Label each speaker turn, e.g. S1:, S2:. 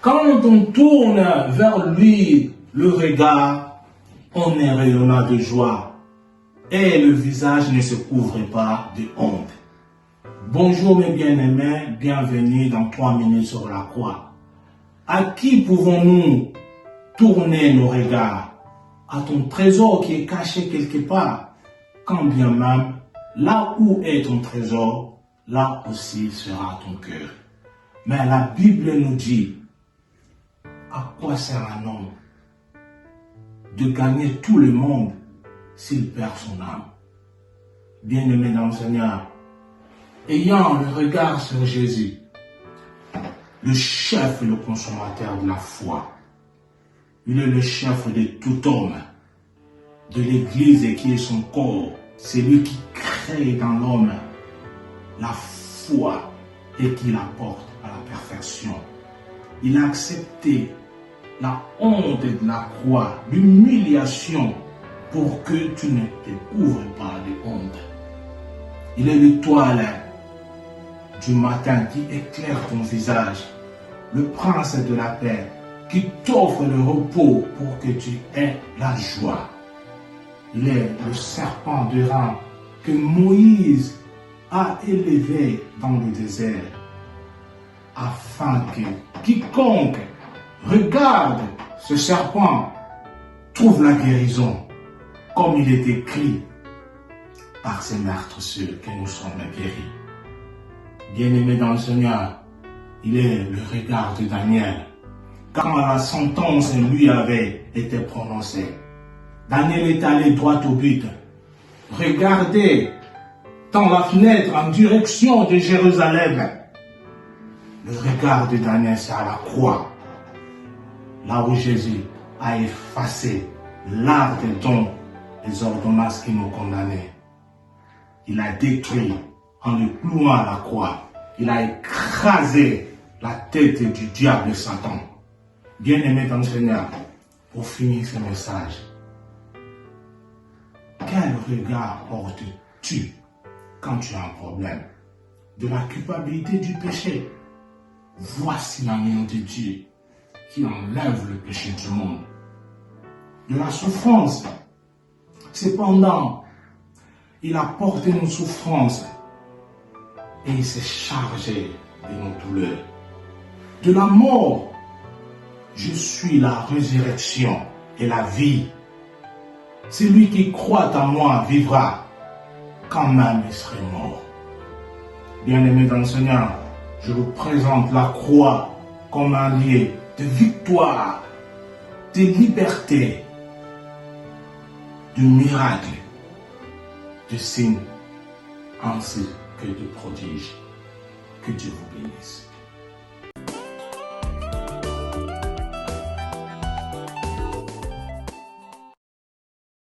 S1: Quand on tourne vers lui le regard, on est rayonnant de joie et le visage ne se couvre pas de honte. Bonjour mes bien-aimés, bienvenue dans 3 minutes sur la croix. À qui pouvons-nous tourner nos regards? À ton trésor qui est caché quelque part. Quand bien même, là où est ton trésor, là aussi sera ton cœur. Mais la Bible nous dit, à quoi sert un homme de gagner tout le monde s'il perd son âme? Bien-aimé dans le Seigneur, ayant le regard sur Jésus, le chef et le consommateur de la foi, il est le chef de tout homme, de l'Église et qui est son corps. C'est lui qui crée dans l'homme la foi et qui la porte à la perfection. Il a accepté la honte de la croix, l'humiliation pour que tu ne te couvres pas de honte. Il est l'étoile du matin qui éclaire ton visage, le prince de la paix qui t'offre le repos pour que tu aies la joie. Il est le serpent de rang que Moïse a élevé dans le désert, afin que quiconque regarde ce serpent trouve la guérison, comme il est écrit, par ces meurtrissures que nous sommes guéris. Bien-aimé dans le Seigneur, il est le regard de Daniel. Quand la sentence lui avait été prononcée, Daniel est allé droit au but. Regardez dans la fenêtre en direction de Jérusalem. Le regard de Daniel, c'est à la croix, là où Jésus a effacé l'art des dons, les ordonnances qui nous condamnaient. Il a détruit en le clouant à la croix. Il a écrasé la tête du diable Satan. Bien-aimé dans le Seigneur, pour finir ce message, quel regard portes-tu quand tu as un problème? De la culpabilité du péché. Voici l'agneau de Dieu qui enlève le péché du monde. De la souffrance. Cependant, il a porté nos souffrances et il s'est chargé de nos douleurs. De la mort, je suis la résurrection et la vie. Celui qui croit en moi vivra, quand même il serait mort. Bien-aimé dans le Seigneur, je vous présente la croix comme un lieu de victoire, de liberté, de miracle, de signe ainsi que de prodige. Que Dieu vous bénisse.